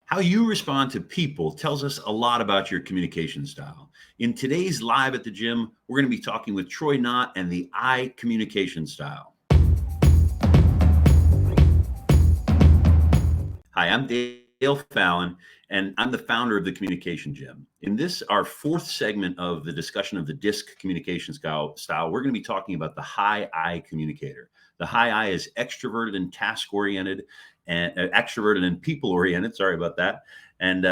How you respond to people tells us a lot about your communication style. In today's Live at the Gym, we're going to be talking with Troy Knott and the I communication style. Hi, I'm Dale Fallon, and I'm the founder of the Communication Gym. In this, our fourth segment of the discussion of the DISC communication style, we're going to be talking about the high I communicator. The high I is extroverted and task-oriented, and extroverted and people-oriented. Sorry about that. And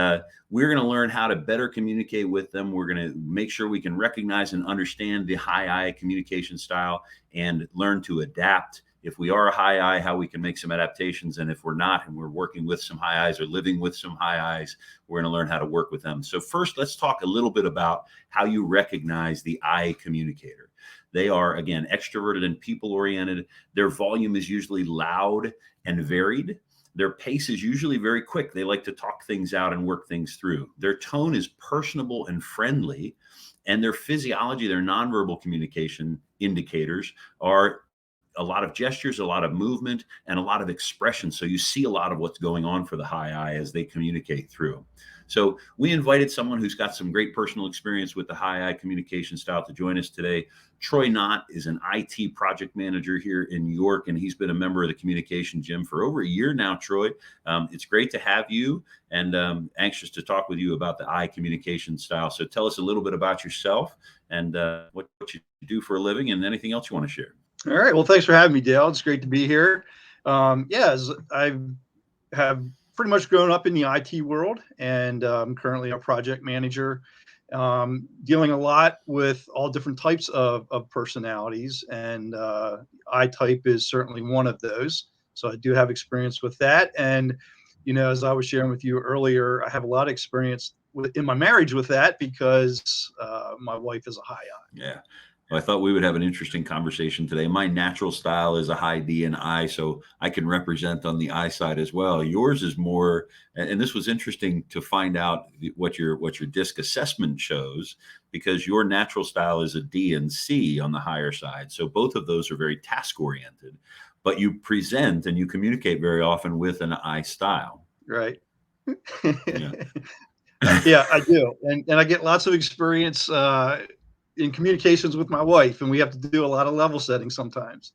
we're going to learn how to better communicate with them. We're going to make sure we can recognize and understand the high I communication style and learn to adapt. If we are a high I, how we can make some adaptations. And if we're not, and we're working with some high I's or living with some high I's, we're going to learn how to work with them. So first, let's talk a little bit about how you recognize the I communicator. They are, again, extroverted and people-oriented. Their volume is usually loud and varied. Their pace is usually very quick. They like to talk things out and work things through. Their tone is personable and friendly. And their physiology, their nonverbal communication indicators are a lot of gestures, a lot of movement, and a lot of expression. So you see a lot of what's going on for the high I as they communicate through. So we invited someone who's got some great personal experience with the high I communication style to join us today. Troy Knott is an IT project manager here in New York, and he's been a member of the Communication Gym for over a year now, Troy. It's great to have you, and anxious to talk with you about the I communication style. So tell us a little bit about yourself and what you do for a living and anything else you want to share. All right. Well, thanks for having me, Dale. It's great to be here. I have pretty much grown up in the IT world, and I'm currently a project manager, dealing a lot with all different types of personalities, and I-type is certainly one of those. So I do have experience with that. And, as I was sharing with you earlier, I have a lot of experience in my marriage with that because my wife is a high I. Yeah. Well, I thought we would have an interesting conversation today. My natural style is a high D and I, so I can represent on the I side as well. Yours is more, and this was interesting to find out what your DISC assessment shows, because your natural style is a D and C on the higher side. So both of those are very task oriented, but you present and you communicate very often with an I style. Right. Yeah. Yeah, I do. And I get lots of experience in communications with my wife, and we have to do a lot of level setting sometimes.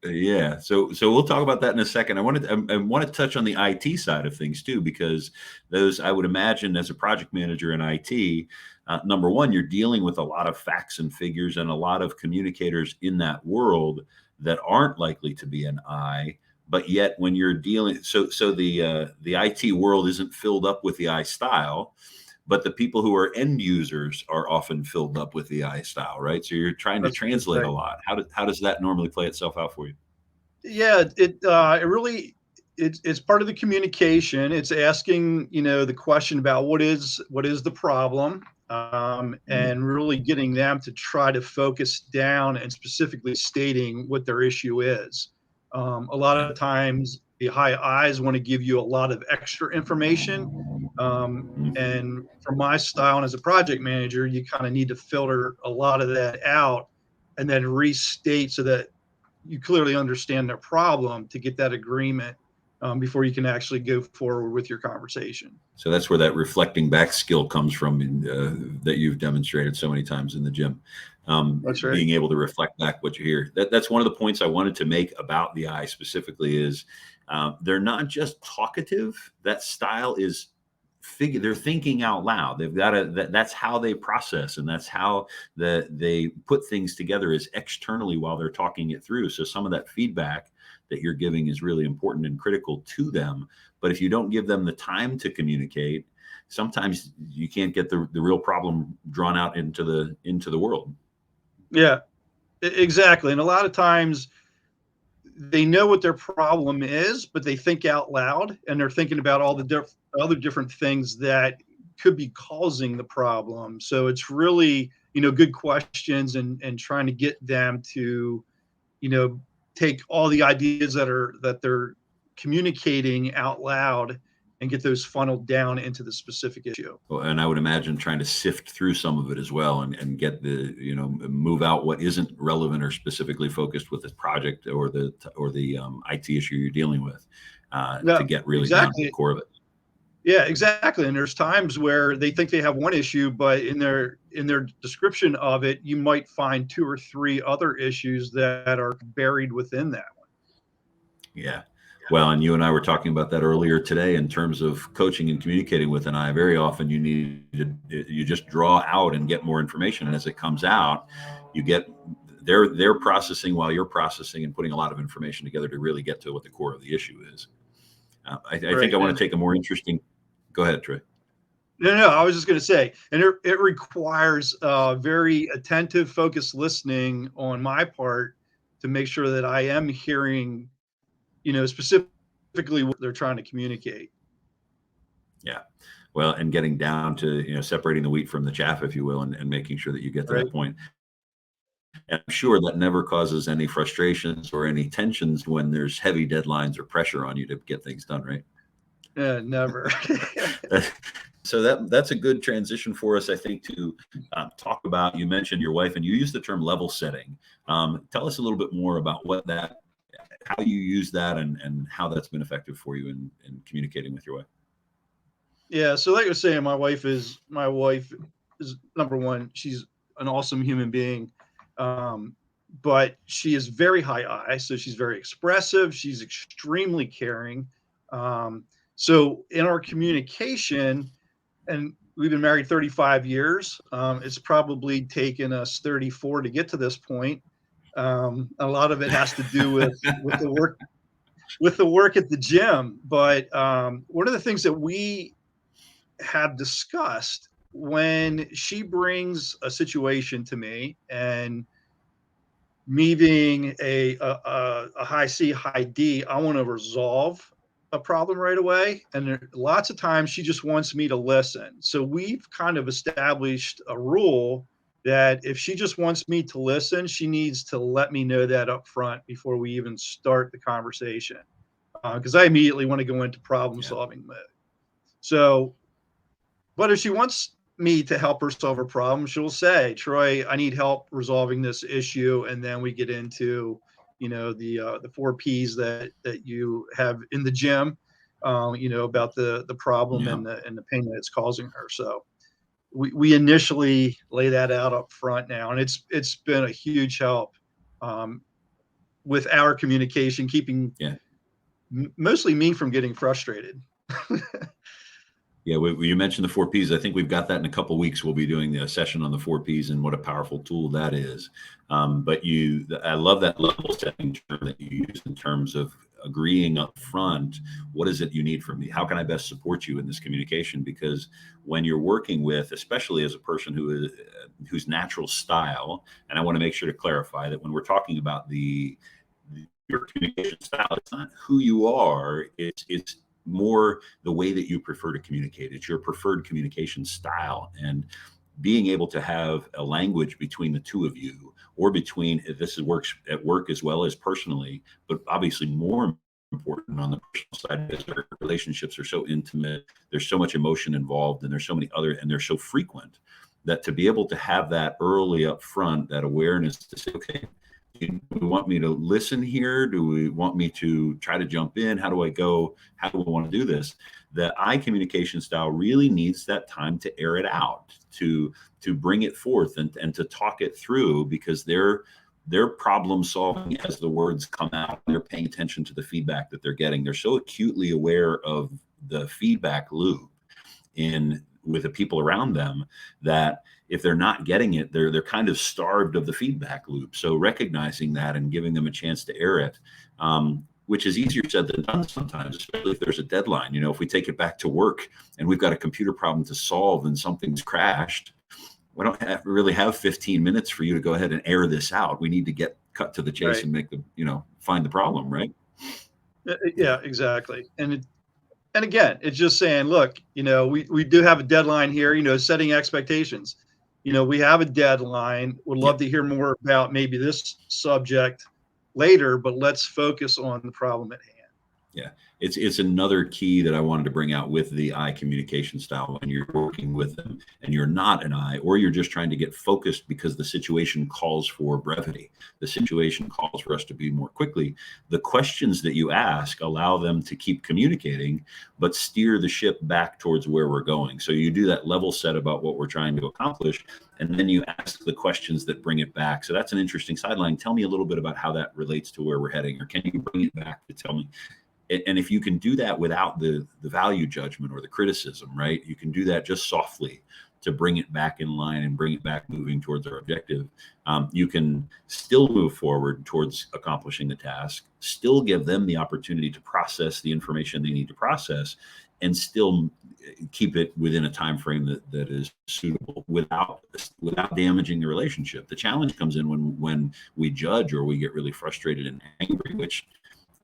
Yeah. So we'll talk about that in a second. I want to touch on the IT side of things too, because those, I would imagine, as a project manager in IT, number one, you're dealing with a lot of facts and figures and a lot of communicators in that world that aren't likely to be an I. But yet when you're dealing, so the IT world isn't filled up with the I style, but the people who are end users are often filled up with the I style, right? So you're trying to translate a lot. How does that normally play itself out for you? Yeah, it's part of the communication. It's asking, the question about what is the problem, and really getting them to try to focus down and specifically stating what their issue is. A lot of times the high I's want to give you a lot of extra information. And for my style and as a project manager, you kind of need to filter a lot of that out and then restate so that you clearly understand their problem to get that agreement before you can actually go forward with your conversation. So that's where that reflecting back skill comes from, that you've demonstrated so many times in the gym. That's right. Being able to reflect back what you hear. That's one of the points I wanted to make about the I specifically is they're not just talkative. That style is they're thinking out loud. They've got that's how they process, and that's how they put things together is externally while they're talking it through. So some of that feedback that you're giving is really important and critical to them. But if you don't give them the time to communicate, sometimes you can't get the real problem drawn out into the world. Yeah, exactly. And a lot of times they know what their problem is, but they think out loud and they're thinking about all the other different things that could be causing the problem. So it's really, good questions and trying to get them to, take all the ideas that they're communicating out loud and get those funneled down into the specific issue. Well, and I would imagine trying to sift through some of it as well and get move out what isn't relevant or specifically focused with this project or the IT issue you're dealing with to get really down to the core of it. Yeah, exactly. And there's times where they think they have one issue, but in their description of it, you might find two or three other issues that are buried within that one. Yeah. Well, and you and I were talking about that earlier today in terms of coaching and communicating with an eye. Very often you just draw out and get more information. And as it comes out, you get they're processing while you're processing and putting a lot of information together to really get to what the core of the issue is. I think Right. I want And to take a more interesting. Go ahead, Trey. no, I was just going to say, and it requires very attentive, focused listening on my part to make sure that I am hearing, specifically what they're trying to communicate. Yeah. Well, and getting down to, separating the wheat from the chaff, if you will, and making sure that you get to Right. that point. And I'm sure that never causes any frustrations or any tensions when there's heavy deadlines or pressure on you to get things done, right? Never. So that's a good transition for us, I think, to talk about. You mentioned your wife, and you used the term level setting. Tell us a little bit more about how you use that, and how that's been effective for you in communicating with your wife. Yeah. So like I was saying, my wife is number one. She's an awesome human being. Um, but she is very high I. So she's very expressive. She's extremely caring. So in our communication, and we've been married 35 years, it's probably taken us 34 to get to this point. A lot of it has to do with the work at the gym. But one of the things that we have discussed when she brings a situation to me, and me being a high C, high D, I want to resolve a problem right away. And lots of times she just wants me to listen. So we've kind of established a rule that if she just wants me to listen, she needs to let me know that up front before we even start the conversation. Because I immediately want to go into problem Yeah. solving mode. So, but if she wants me to help her solve a problem, she'll say, "Troy, I need help resolving this issue," and then we get into, the four P's that you have in the gym, about the problem Yeah. and the pain that it's causing her. So we initially lay that out up front now, and it's been a huge help um, with our communication, keeping Yeah. mostly me from getting frustrated. Yeah, you mentioned the four Ps. I think we've got that in a couple of weeks. We'll be doing a session on the four Ps and what a powerful tool that is. But I love that level setting term that you use in terms of agreeing up front. What is it you need from me? How can I best support you in this communication? Because when you're working with, especially as a person whose natural style, and I want to make sure to clarify that when we're talking about your communication style, it's not who you are. It's more the way that you prefer to communicate. It's your preferred communication style. And being able to have a language between the two of you, or between, works at work as well as personally, but obviously more important on the personal side, because our relationships are so intimate. There's so much emotion involved, and there's so many and they're so frequent, that to be able to have that early up front, that awareness to say, okay, do we want me to listen here? Do we want me to try to jump in? How do I go? How do we want to do this? The eye communication style really needs that time to air it out, to bring it forth, and to talk it through, because they're problem solving as the words come out. They're paying attention to the feedback that they're getting. They're so acutely aware of the feedback loop with the people around them, that if they're not getting it, they're kind of starved of the feedback loop. So recognizing that and giving them a chance to air it, which is easier said than done sometimes, especially if there's a deadline. If we take it back to work and we've got a computer problem to solve and something's crashed, we don't really have 15 minutes for you to go ahead and air this out. We need to get cut to the chase, Right. and find the problem, right? Yeah, exactly. And again, it's just saying, look, we do have a deadline here, setting expectations. We have a deadline. Would Yeah. love to hear more about maybe this subject later, but let's focus on the problem at hand. Yeah, it's another key that I wanted to bring out with the I communication style. When you're working with them and you're not an I, or you're just trying to get focused because the situation calls for brevity, the situation calls for us to be more quickly. The questions that you ask allow them to keep communicating, but steer the ship back towards where we're going. So you do that level set about what we're trying to accomplish, and then you ask the questions that bring it back. So that's an interesting sideline. Tell me a little bit about how that relates to where we're heading, or can you bring it back to tell me? And if you can do that without the value judgment or the criticism, right, you can do that just softly to bring it back in line and bring it back moving towards our objective. You can still move forward towards accomplishing the task, still give them the opportunity to process the information they need to process, and still keep it within a time frame that is suitable without damaging the relationship. The challenge comes in when we judge or we get really frustrated and angry, which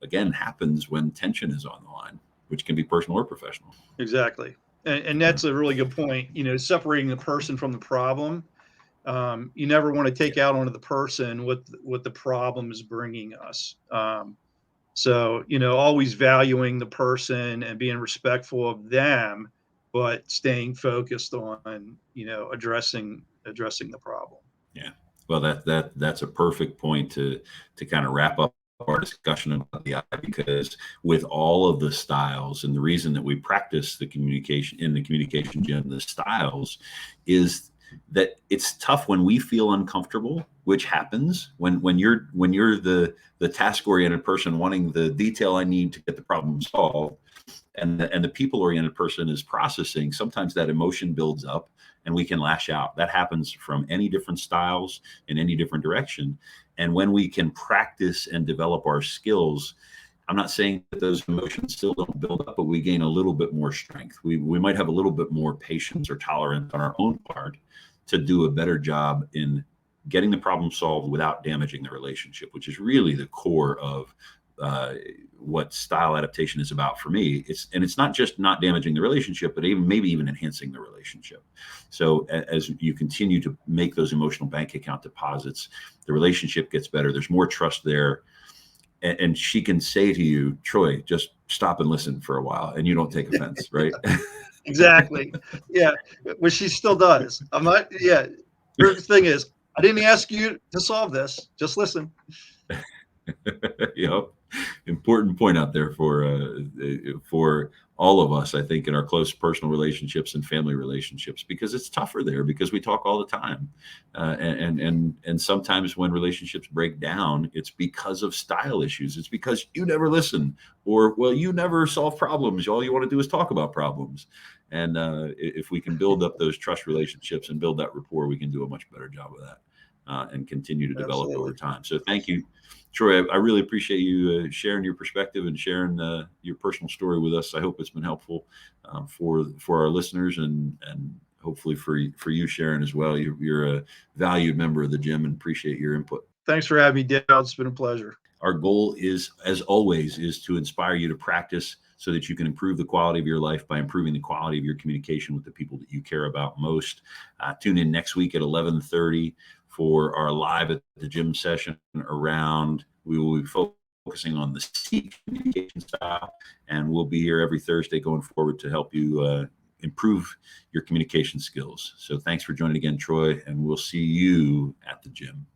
again happens when tension is on the line, which can be personal or professional. Exactly. And that's a really good point. Separating the person from the problem. You never want to take out onto the person what the problem is bringing us. So, always valuing the person and being respectful of them, but staying focused on, addressing the problem. Yeah. Well, that's a perfect point to kind of wrap up our discussion about the I, because with all of the styles, and the reason that we practice the communication in the communication gym, the styles, is that it's tough when we feel uncomfortable, which happens when you're the task oriented person wanting the detail I need to get the problem solved, and the people oriented person is processing. Sometimes that emotion builds up and we can lash out. That happens from any different styles in any different direction. And when we can practice and develop our skills, I'm not saying that those emotions still don't build up, but we gain a little bit more strength. We might have a little bit more patience or tolerance on our own part to do a better job in getting the problem solved without damaging the relationship, which is really the core of what style adaptation is about for me. It's not just not damaging the relationship, but maybe even enhancing the relationship. So as you continue to make those emotional bank account deposits, the relationship gets better. There's more trust there. And she can say to you, Troy, just stop and listen for a while, and you don't take offense, right? Exactly. Yeah. Which she still does. I'm not, yeah. Her thing is, I didn't ask you to solve this. Just listen. Yep. Important point out there for all of us, I think, in our close personal relationships and family relationships, because it's tougher there because we talk all the time, and sometimes when relationships break down, it's because of style issues. It's because you never listen, or well, you never solve problems. All you want to do is talk about problems. And if we can build up those trust relationships and build that rapport, we can do a much better job of that. And continue to develop over time. So thank you, Troy. I really appreciate you sharing your perspective and sharing your personal story with us. I hope it's been helpful for our listeners, and hopefully for you, Sharon, as well. You're a valued member of the gym, and appreciate your input. Thanks for having me, Dale. It's been a pleasure. Our goal is, as always, is to inspire you to practice so that you can improve the quality of your life by improving the quality of your communication with the people that you care about most. Tune in next week at 11:30 for our live at the gym session around. We will be focusing on the C communication style, and we'll be here every Thursday going forward to help you improve your communication skills. So thanks for joining again, Troy, and we'll see you at the gym.